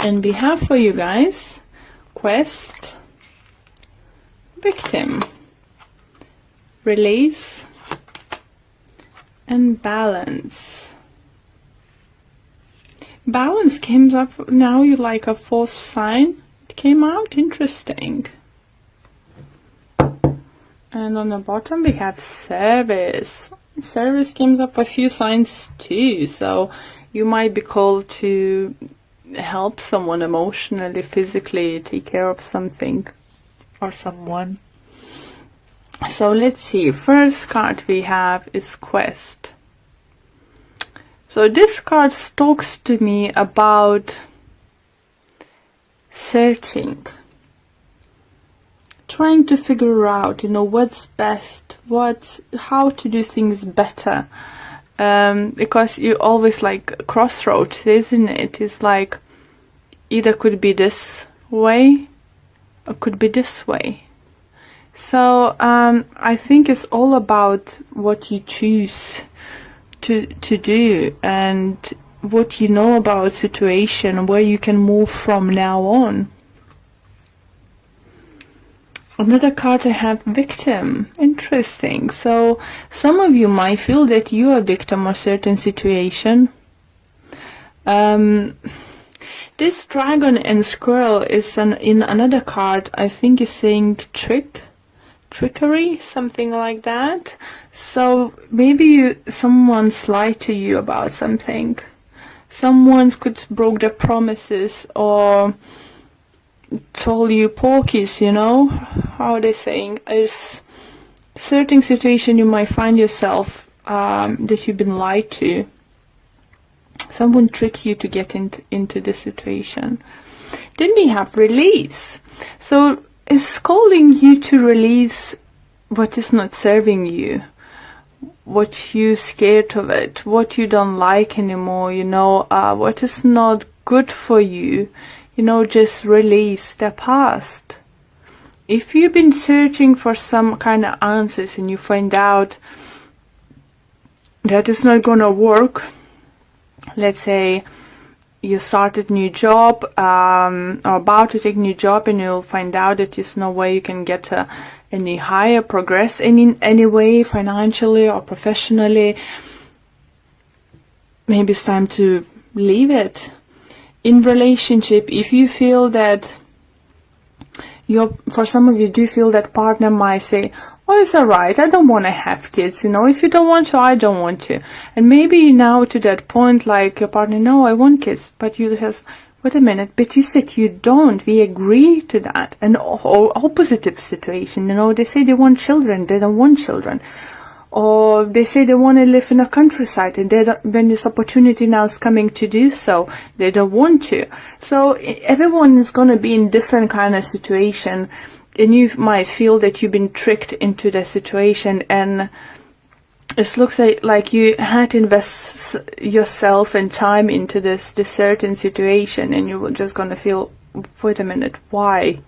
And we have for you guys quest, victim, release, and balance. Balance came up now. You like a fourth sign. It came out interesting. And on the bottom we have service. Service comes up for a few signs too. So you might be called to help someone emotionally, physically, take care of something or someone. So let's see. First card we have is quest. So this card talks to me about searching, trying to figure out, what's best, how to do things better. Because you always like crossroads, isn't it? It's like either could be this way or could be this way. So I think it's all about what you choose to do and what you know about situation, where you can move from now on. Another card I have, victim. Interesting. So some of you might feel that you are a victim of a certain situation. This dragon and squirrel is in another card. I think is saying trickery, something like that. So maybe someone's lied to you about something. Someone could broke their promises or told you porkies, how are they saying? Is certain situation you might find yourself that you've been lied to. Someone tricked you to get into this situation. Then we have release. So it's calling you to release what is not serving you, what you're scared of it, what you don't like anymore, what is not good for you. Just release the past. If you've been searching for some kind of answers and you find out that it's not gonna work, let's say you started new job or about to take new job, and you'll find out that there's no way you can get any higher progress in any way, financially or professionally. Maybe it's time to leave it. In relationship, if you feel that for some of you do feel that partner might say, oh, it's alright, I don't want to have kids, if you don't want to, I don't want to. And maybe now to that point, like your partner, no, I want kids, but you have, wait a minute, but you said you don't, we agree to that. And opposite situation, they say they want children, they don't want children. Or they say they want to live in a countryside, and when this opportunity now is coming to do so, they don't want to. So everyone is going to be in different kind of situation, and you might feel that you've been tricked into the situation, and it looks like you had to invest yourself and time into this certain situation, and you were just going to feel, wait a minute, why?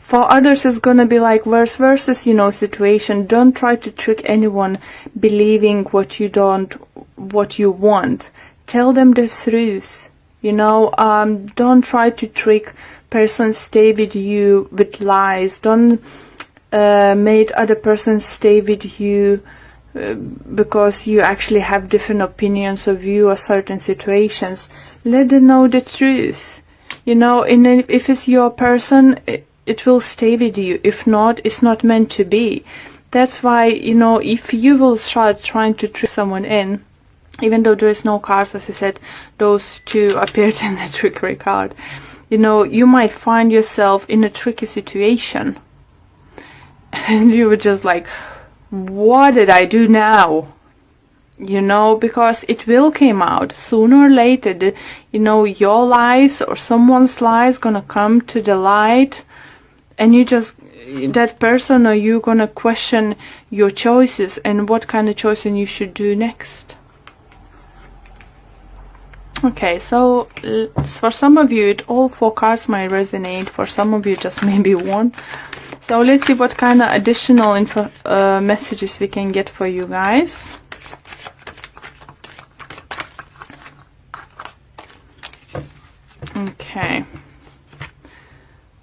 For others, it's going to be like vice versa, situation. Don't try to trick anyone believing what you want. Tell them the truth. Don't try to trick persons stay with you with lies. Don't make other persons stay with you because you actually have different opinions of you or certain situations. Let them know the truth. If it's your person, it will stay with you. If not, it's not meant to be. That's why, if you will start trying to trick someone in, even though there is no cards, as I said, those two appeared in the trickery card, you might find yourself in a tricky situation. And you were just like, what did I do now? Because it will come out sooner or later. Your lies or someone's lies gonna come to the light. And that person or you gonna question your choices and what kind of choices you should do next. Okay, so for some of you, all four cards might resonate. For some of you, just maybe one. So let's see what kind of additional messages we can get for you guys. Okay.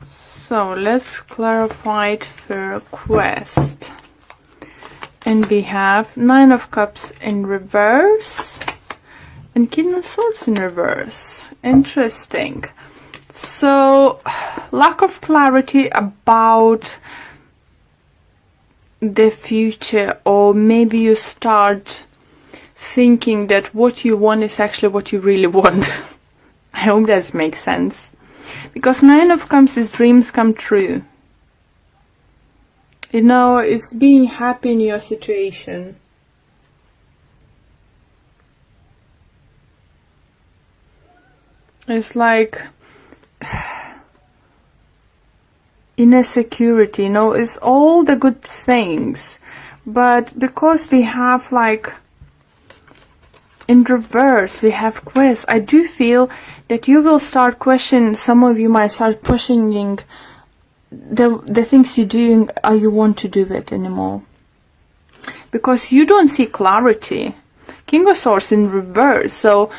So let's clarify it for quest. And we have Nine of Cups in reverse and King of Swords in reverse. Interesting. So, lack of clarity about the future, or maybe you start thinking that what you want is actually what you really want. I hope that makes sense. Because Nine of Cups is dreams come true. You know, it's being happy in your situation. It's like inner security, you know, it's all the good things. But because we have like in reverse, we have quest, I do feel that you will start questioning, some of you might start questioning the things you're doing, are you want to do it anymore? Because you don't see clarity. King of Swords in reverse, so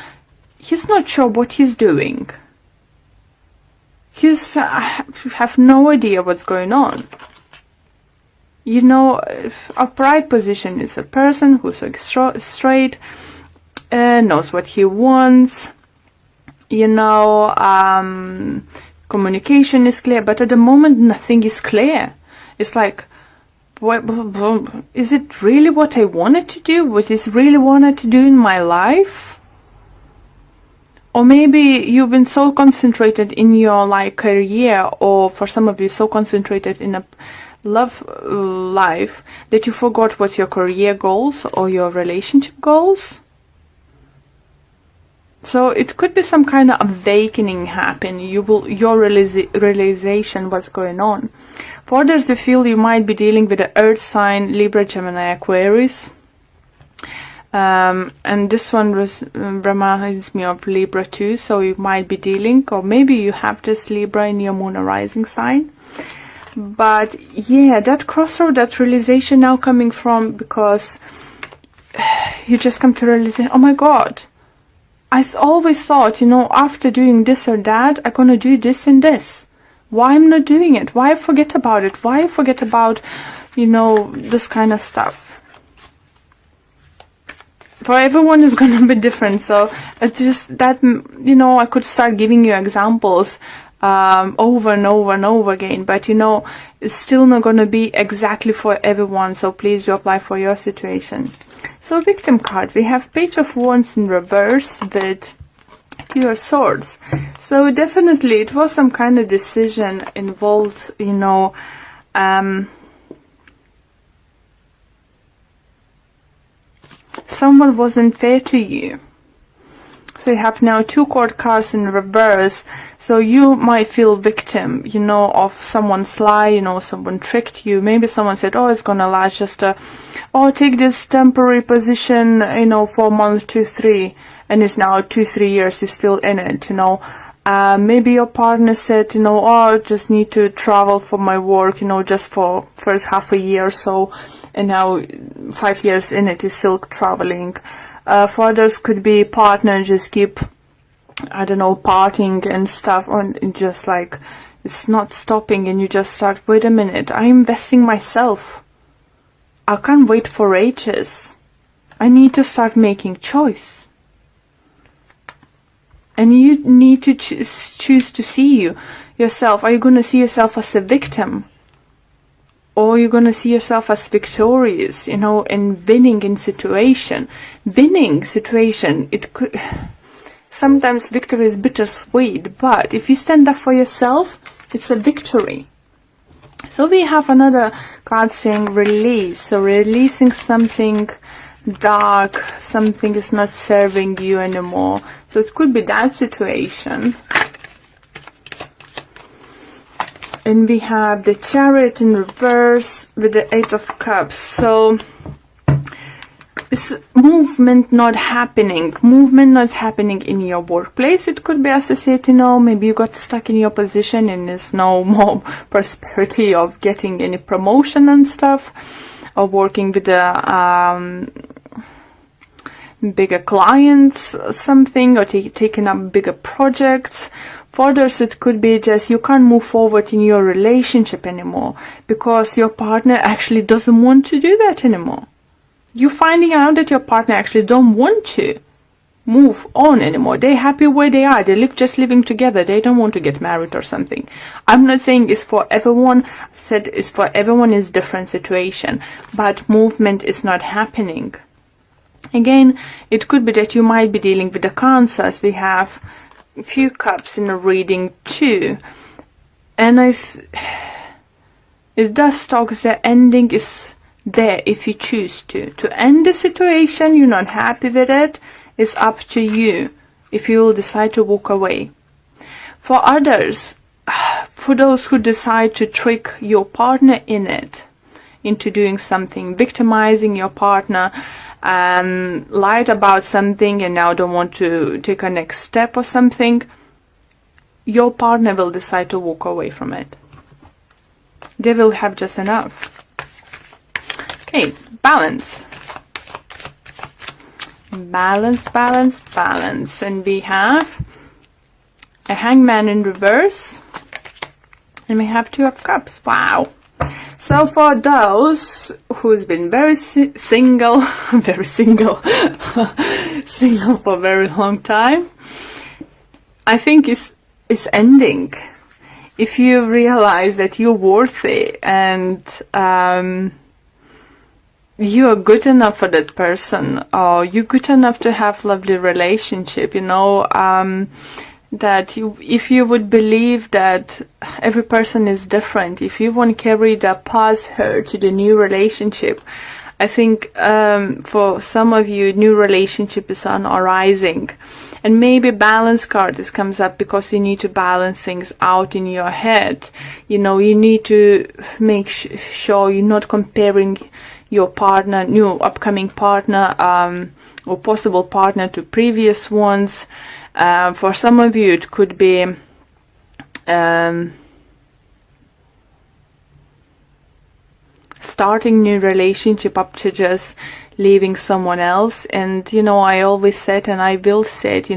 he's not sure what he's doing. He's have no idea what's going on. You know, upright position is a person who's like straight, knows what he wants. You know, communication is clear, but at the moment nothing is clear. It's like, is it really what I wanted to do? What is really wanted to do in my life? Or maybe you've been so concentrated in your like career, or for some of you so concentrated in a love life that you forgot what's your career goals or your relationship goals. So it could be some kind of awakening happen. Your realization what's going on. For others, you feel you might be dealing with the Earth sign, Libra, Gemini, Aquarius. And this one reminds me of Libra too, so you might be dealing, or maybe you have this Libra in your moon or rising sign. But yeah, that crossroad, that realization now coming from, because you just come to realize, oh my god, I always thought, you know, after doing this or that, I'm gonna do this and this. Why I'm not doing it? Why I forget about it? Why I forget about, you know, this kind of stuff? For everyone is gonna be different, so it's just that, you know, I could start giving you examples over and over and over again, but you know, it's still not gonna be exactly for everyone, so please do apply for your situation. So victim card, we have Page of Wands in reverse with Two of Swords. So definitely it was some kind of decision involved, you know, someone wasn't fair to you. So you have now two court cards in reverse. So you might feel victim, you know, of someone's lie, you know, someone tricked you. Maybe someone said, oh, it's gonna last just take this temporary position, you know, for a month, 2, 3. And it's now 2, 3 years, you're still in it, you know. Maybe your partner said, you know, oh, I just need to travel for my work, you know, just for first half a year or so. And now 5 years in it is still traveling. For others could be partner just keep, I don't know, partying and stuff, and just like it's not stopping, and you just start, wait a minute, I'm investing myself. I can't wait for ages. I need to start making choice. And you need to choose to see yourself. Are you going to see yourself as a victim? Or you're going to see yourself as victorious, you know, and winning in situation. Winning situation, it could... Sometimes victory is bittersweet, but if you stand up for yourself, it's a victory. So we have another card saying release. So releasing something dark, something is not serving you anymore. So it could be that situation. And we have the Chariot in reverse with the Eight of Cups. So it's movement not happening. Movement not happening in your workplace. It could be associated, you know, maybe you got stuck in your position and there's no more prosperity of getting any promotion and stuff. Or working with the bigger clients or something. Or taking up bigger projects. For others, it could be just you can't move forward in your relationship anymore because your partner actually doesn't want to do that anymore. You're finding out that your partner actually don't want to move on anymore. They're happy where they are. They just living together. They don't want to get married or something. I'm not saying it's for everyone. I said it's for everyone is different situation, but movement is not happening. Again, it could be that you might be dealing with the cancers. We have a few cups in the reading too, and it does talk the ending is there if you choose to end the situation. You're not happy with it. It's up to you if you will decide to walk away. For others, for those who decide to trick your partner into doing something, victimizing your partner, lied about something and now don't want to take a next step or something, your partner will decide to walk away from it. They will have just enough. Okay, balance. Balance, balance, balance. And we have a hangman in reverse. And we have 2 of cups. Wow. So for those who's been very single, very single, single for a very long time, I think it's ending. If you realize that you're worthy and you are good enough for that person, or you're good enough to have lovely relationship, that if you would believe that every person is different, if you want to carry the past hurt to the new relationship, I think for some of you, new relationship is on arising. And maybe balance card this comes up because you need to balance things out in your head. You need to make sure you're not comparing your partner, new upcoming partner, or possible partner to previous ones. For some of you, it could be starting new relationship up to just leaving someone else. And I always said, and I will say it,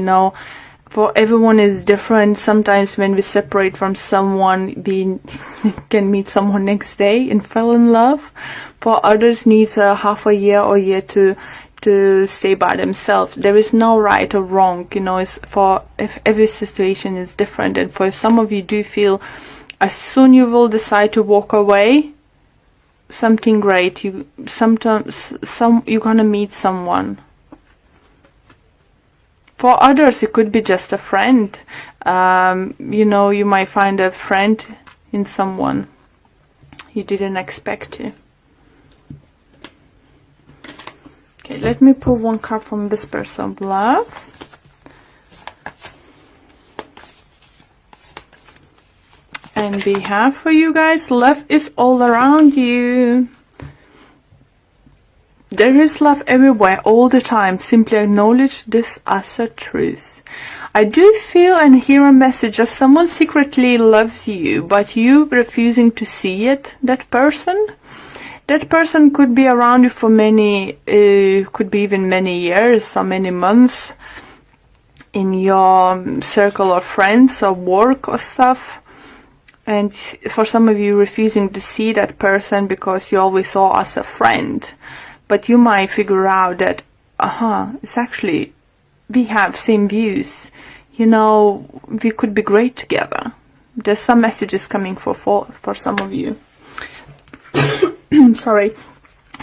for everyone is different. Sometimes when we separate from someone, we can meet someone next day and fall in love. For others, needs a half a year or year to stay by themselves. There is no right or wrong, if every situation is different. And for some of you do feel as soon you will decide to walk away, something great, you're gonna meet someone. For others, it could be just a friend. You might find a friend in someone you didn't expect to. Okay, let me pull 1 card from Whispers of Love. And we have for you guys, love is all around you. There is love everywhere, all the time. Simply acknowledge this as a truth. I do feel and hear a message that someone secretly loves you, but you refusing to see it, that person. That person could be around you for many, could be even many years or many months in your circle of friends or work or stuff. And for some of you, refusing to see that person because you always saw as a friend. But you might figure out that, it's actually, we have same views. We could be great together. There's some messages coming for some of you. Sorry.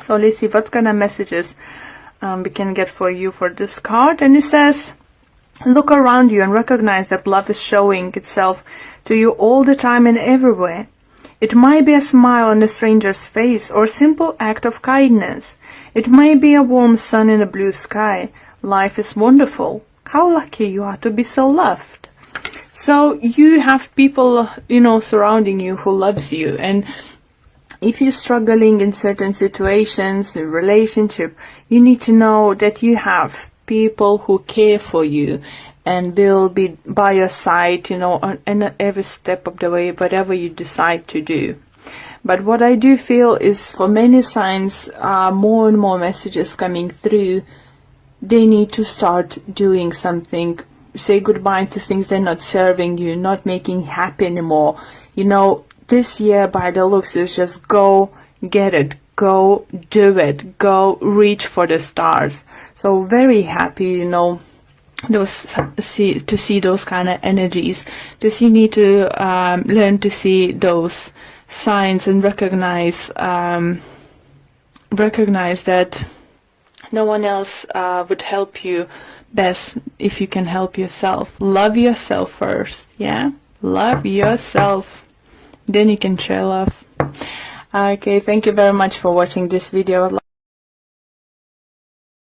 So let's see what kind of messages we can get for you for this card. And it says, look around you and recognize that love is showing itself to you all the time and everywhere. It might be a smile on a stranger's face or a simple act of kindness. It might be a warm sun in a blue sky. Life is wonderful. How lucky you are to be so loved. So you have people, surrounding you who loves you. And if you're struggling in certain situations, in relationship, you need to know that you have people who care for you and will be by your side, on every step of the way, whatever you decide to do. But what I do feel is for many signs, more and more messages coming through, they need to start doing something say goodbye to things that are not serving you, not making you happy anymore. You know, this year by the looks is just go get it, go do it, go reach for the stars. So very happy, you know, to see those kind of energies. Just you need to learn to see those signs and recognize that no one else would help you best if you can help yourself. Love yourself first, yeah? Love yourself. Then you can share love. Okay, thank you very much for watching this video.